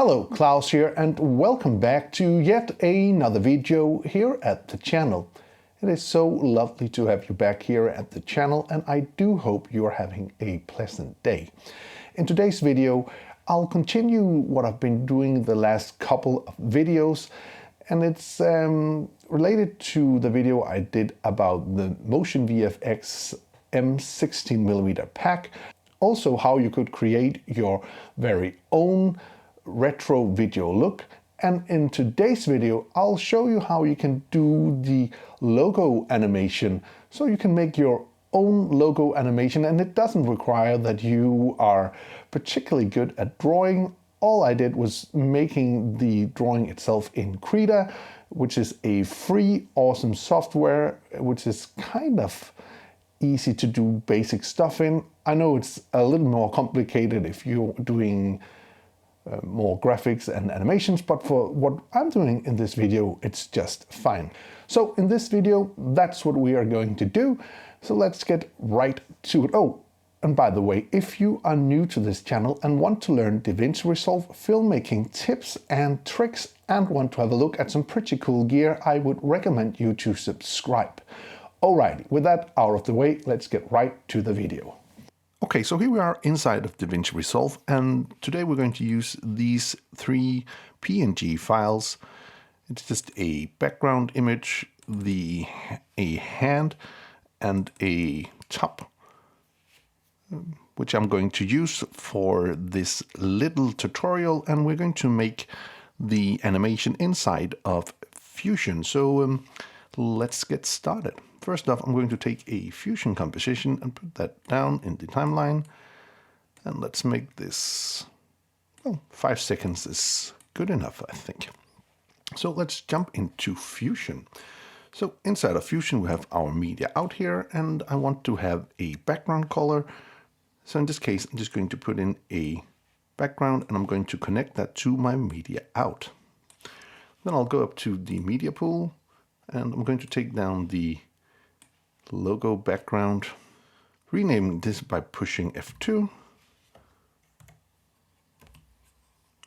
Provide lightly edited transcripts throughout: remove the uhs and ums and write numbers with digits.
Hello, Klaus here, and welcome back to yet another video here at the channel. It is so lovely to have you back here at the channel, and I do hope you are having a pleasant day. In today's video, I'll continue what I've been doing the last couple of videos, and it's related to the video I did about the Motion VFX M16mm pack. Also, how you could create your very own retro video look. And in today's video, I'll show you how you can do the logo animation. So you can make your own logo animation, and it doesn't require that you are particularly good at drawing. All I did was making the drawing itself in Krita, which is a free, awesome software, which is kind of easy to do basic stuff in. I know it's a little more complicated if you're doing more graphics and animations, but for what I'm doing in this video, it's just fine. So in this video, that's what we are going to do. So let's get right to it. Oh, and by the way, if you are new to this channel and want to learn Davinci Resolve filmmaking tips and tricks and want to have a look at some pretty cool gear, I would recommend you to subscribe. Alright, with that out of the way, let's get right to the video. Okay, so here we are inside of Davinci Resolve, and today we're going to use these three PNG files. It's just a background image, a hand, and a top, which I'm going to use for this little tutorial, and we're going to make the animation inside of Fusion. So let's get started. First off, I'm going to take a Fusion composition and put that down in the timeline. And let's make this, well, 5 seconds is good enough, I think. So let's jump into Fusion. So inside of Fusion, we have our media out here, and I want to have a background color. So in this case, I'm just going to put in a background, and I'm going to connect that to my media out. Then I'll go up to the media pool, and I'm going to take down the logo background, renaming this by pushing F2.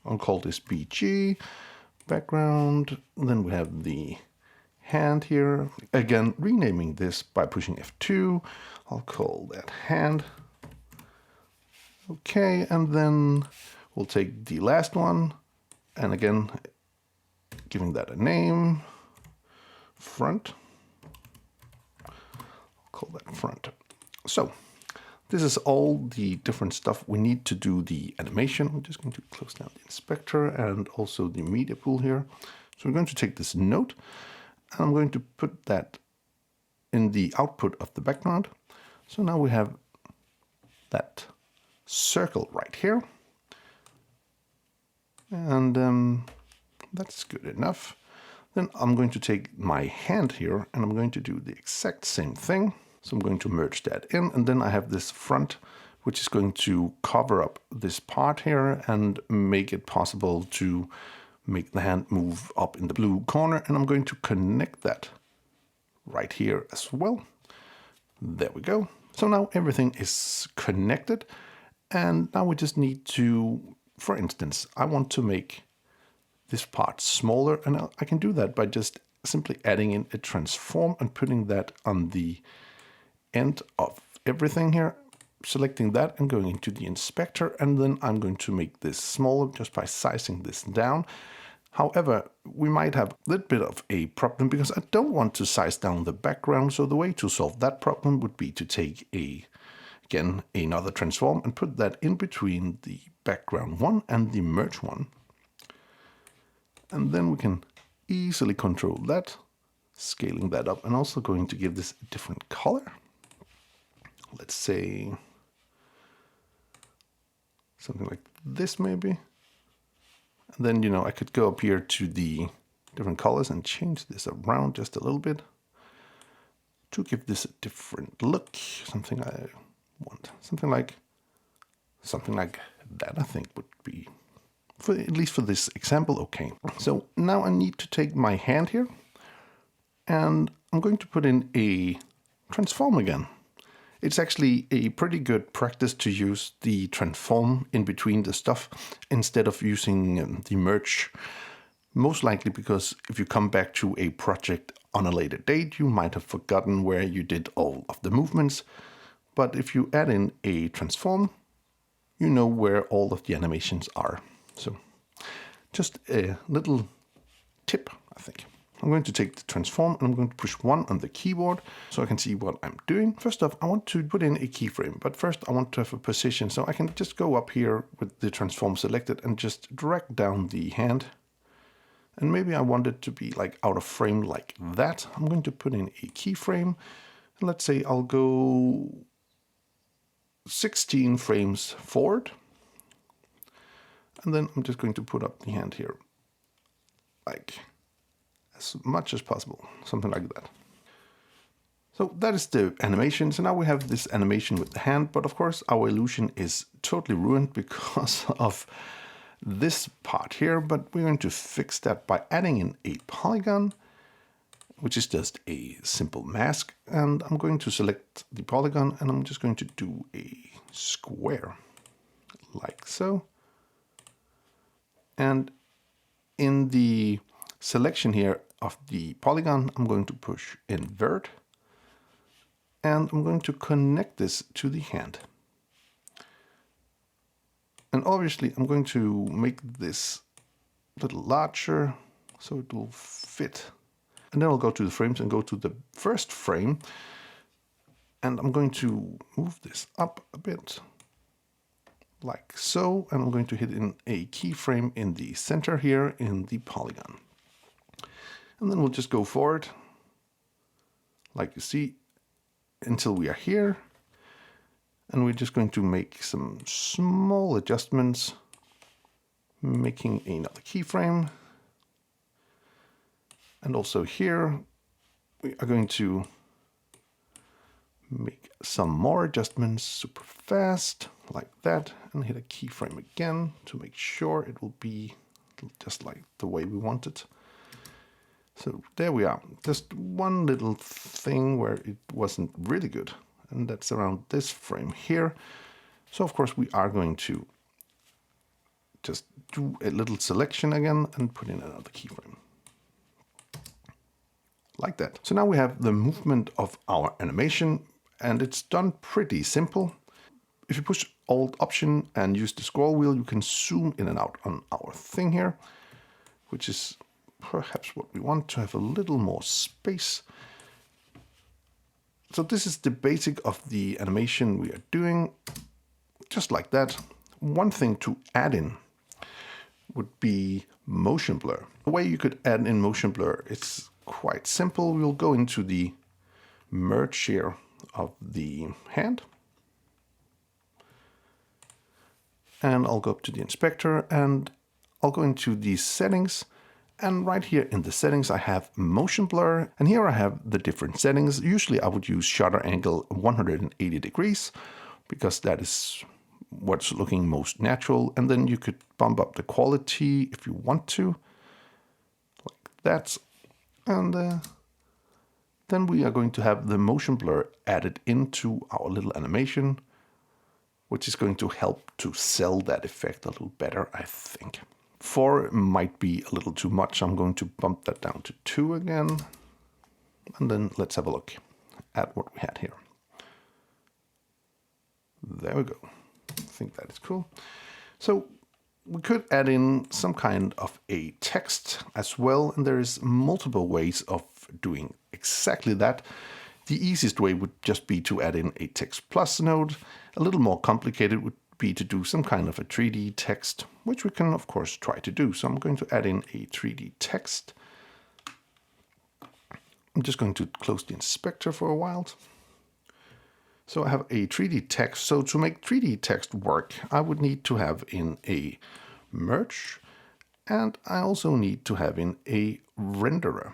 I'll call this BG background. Then we have the hand here. Again, renaming this by pushing F2. I'll call that hand. Okay, and then we'll take the last one, and again, giving that a name, front. Call that front. So this is all the different stuff we need to do the animation. I'm just going to close down the inspector and also the media pool here. So we're going to take this node, and I'm going to put that in the output of the background. So now we have that circle right here, and that's good enough. Then I'm going to take my hand here, and I'm going to do the exact same thing. So I'm going to merge that in, and then I have this front, which is going to cover up this part here and make it possible to make the hand move up in the blue corner. And I'm going to connect that right here as well. There we go. So now everything is connected, and now we just need to, for instance, I want to make this part smaller, and I can do that by just simply adding in a transform and putting that on the end of everything here, selecting that and going into the inspector, and then I'm going to make this smaller just by sizing this down. However, we might have a little bit of a problem because I don't want to size down the background, so the way to solve that problem would be to take again another transform and put that in between the background one and the merge one. And then we can easily control that, scaling that up, and also going to give this a different color. Let's say something like this maybe. And then, you know, I could go up here to the different colors and change this around just a little bit to give this a different look. Something I want, something like that, I think would be, for at least for this example, okay. So now I need to take my hand here, and I'm going to put in a transform again. It's actually a pretty good practice to use the transform in between the stuff instead of using the merge. Most likely because if you come back to a project on a later date, you might have forgotten where you did all of the movements. But if you add in a transform, you know where all of the animations are. So just a little tip, I think. I'm going to take the transform and I'm going to push 1 on the keyboard so I can see what I'm doing. First off, I want to put in a keyframe, but first I want to have a position. So I can just go up here with the transform selected and just drag down the hand. And maybe I want it to be like out of frame like that. I'm going to put in a keyframe. Let's say I'll go 16 frames forward. And then I'm just going to put up the hand here, like as much as possible, something like that. So that is the animation. So now we have this animation with the hand, but of course our illusion is totally ruined because of this part here, but we're going to fix that by adding in a polygon, which is just a simple mask. And I'm going to select the polygon and I'm just going to do a square like so. And in the selection here of the polygon, I'm going to push invert and I'm going to connect this to the hand. And obviously I'm going to make this a little larger so it will fit. And then I'll go to the frames and go to the first frame. And I'm going to move this up a bit like so. And I'm going to hit in a keyframe in the center here in the polygon. And then we'll just go forward, like you see, until we are here. And we're just going to make some small adjustments, making another keyframe. And also here, we are going to make some more adjustments super fast, like that, and hit a keyframe again to make sure it will be just like the way we want it. So there we are. Just one little thing where it wasn't really good. And that's around this frame here. So of course we are going to just do a little selection again and put in another keyframe. Like that. So now we have the movement of our animation and it's done pretty simple. If you push Alt Option and use the scroll wheel, you can zoom in and out on our thing here, which is perhaps what we want, to have a little more space. So this is the basic of the animation we are doing, just like that. One thing to add in would be motion blur. The way you could add in motion blur is quite simple. We'll go into the merge here of the hand. And I'll go up to the inspector and I'll go into the settings. And right here in the settings, I have motion blur. And here I have the different settings. Usually I would use shutter angle 180 degrees because that is what's looking most natural. And then you could bump up the quality if you want to, like that. And then we are going to have the motion blur added into our little animation, which is going to help to sell that effect a little better, I think. 4 might be a little too much. I'm going to bump that down to 2 again. And then let's have a look at what we had here. There we go. I think that is cool. So we could add in some kind of a text as well. And there is multiple ways of doing exactly that. The easiest way would just be to add in a text plus node. A little more complicated would be to do some kind of a 3D text, which we can of course try to do. So I'm going to add in a 3D text. I'm just going to close the inspector for a while. So I have a 3D text. So to make 3D text work, I would need to have in a merge, and I also need to have in a renderer,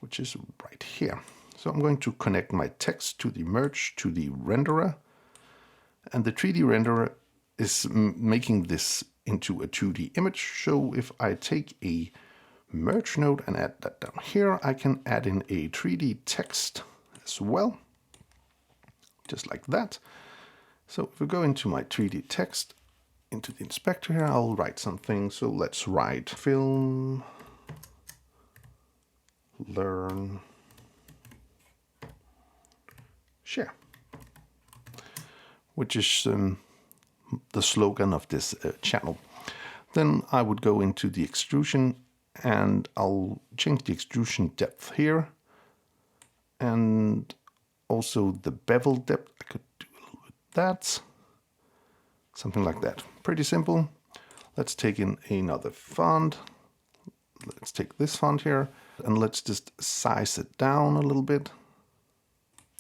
which is right here. So I'm going to connect my text to the merge to the renderer, and the 3D renderer is making this into a 2D image. So if I take a merge node and add that down here, I can add in a 3D text as well. just like that. So if we go into my 3D text, into the inspector here, I'll write something. So let's write film, learn, share, which is the slogan of this channel. Then I would go into the extrusion and I'll change the extrusion depth here. And also the bevel depth, I could do a little bit that. Something like that. Pretty simple. Let's take in another font. Let's take this font here and let's just size it down a little bit.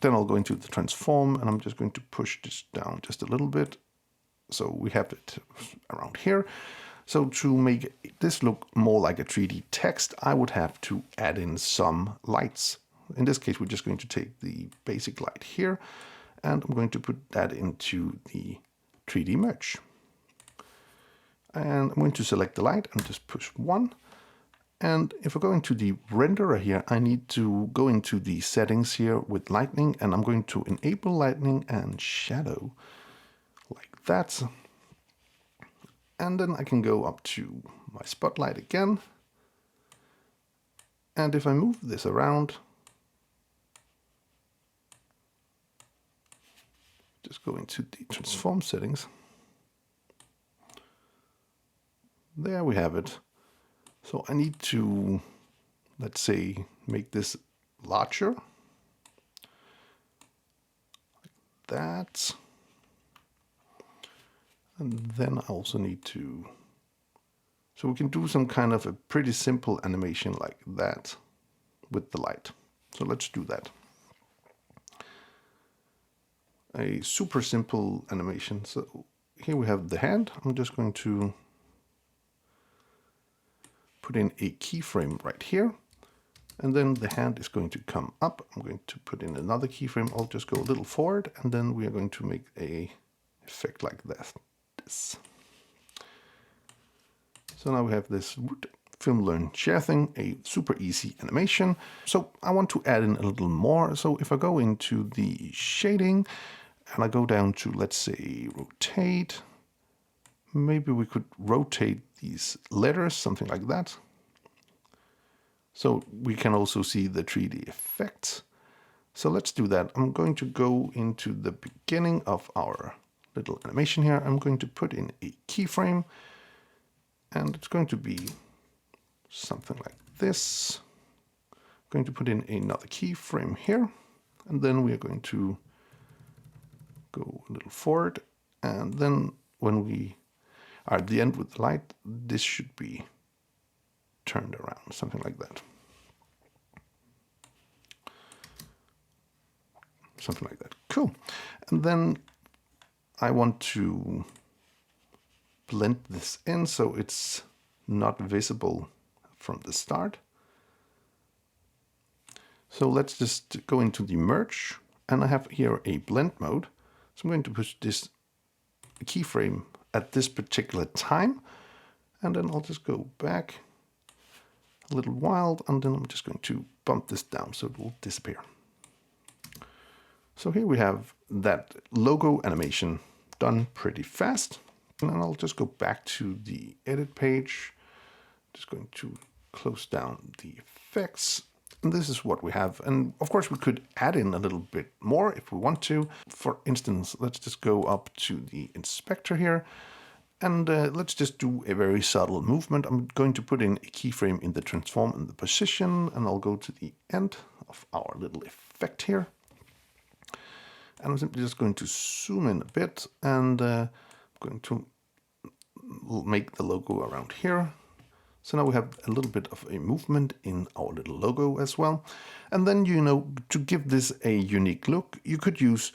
Then I'll go into the transform and I'm just going to push this down just a little bit. So we have it around here. So to make this look more like a 3D text, I would have to add in some lights. In this case, we're just going to take the basic light here and I'm going to put that into the 3D merge. And I'm going to select the light and just push 1. And if I go into the renderer here, I need to go into the settings here with lightning and I'm going to enable lightning and shadow like that. And then I can go up to my spotlight again. And if I move this around, just go into the transform settings. There we have it. So I need to, let's say, make this larger. Like that. And then I also need to, so we can do some kind of a pretty simple animation like that with the light. So let's do that. A super simple animation. So here we have the hand. I'm just going to put in a keyframe right here. And then the hand is going to come up. I'm going to put in another keyframe. I'll just go a little forward and then we are going to make a effect like that. So now we have this film learn share thing, a super easy animation. So I want to add in a little more. So if I go into the shading and I go down to, let's say, rotate, maybe we could rotate these letters, something like that. So we can also see the 3D effects. So let's do that. I'm going to go into the beginning of our little animation here. I'm going to put in a keyframe and it's going to be something like this. I'm going to put in another keyframe here and then we are going to go a little forward and then when we are at the end with the light, this should be turned around, something like that. Something like that. Cool. And then I want to blend this in so it's not visible from the start. So let's just go into the merge and I have here a blend mode. So I'm going to push this keyframe at this particular time and then I'll just go back a little while and then I'm just going to bump this down so it will disappear. So here we have that logo animation done pretty fast. And then I'll just go back to the edit page. Just going to close down the effects. And this is what we have. And of course we could add in a little bit more if we want to. For instance, let's just go up to the inspector here. And let's just do a very subtle movement. I'm going to put in a keyframe in the transform and the position. And I'll go to the end of our little effect here. And I'm simply just going to zoom in a bit and I'm going to make the logo around here. So now we have a little bit of a movement in our little logo as well. And then, you know, to give this a unique look, you could use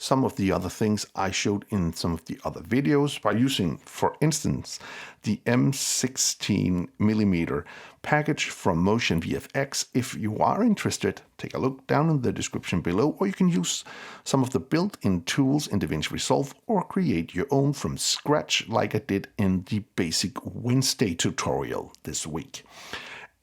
some of the other things I showed in some of the other videos by using, for instance, the M16mm package from Motion VFX. If you are interested, take a look down in the description below, or you can use some of the built-in tools in Davinci Resolve or create your own from scratch like I did in the basic Wednesday tutorial this week.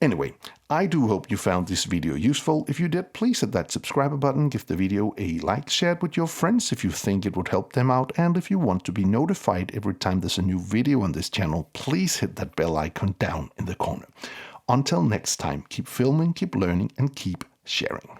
Anyway, I do hope you found this video useful. If you did, please hit that subscribe button, give the video a like, share it with your friends if you think it would help them out, and if you want to be notified every time there's a new video on this channel, please hit that bell icon down in the corner. Until next time, keep filming, keep learning, and keep sharing.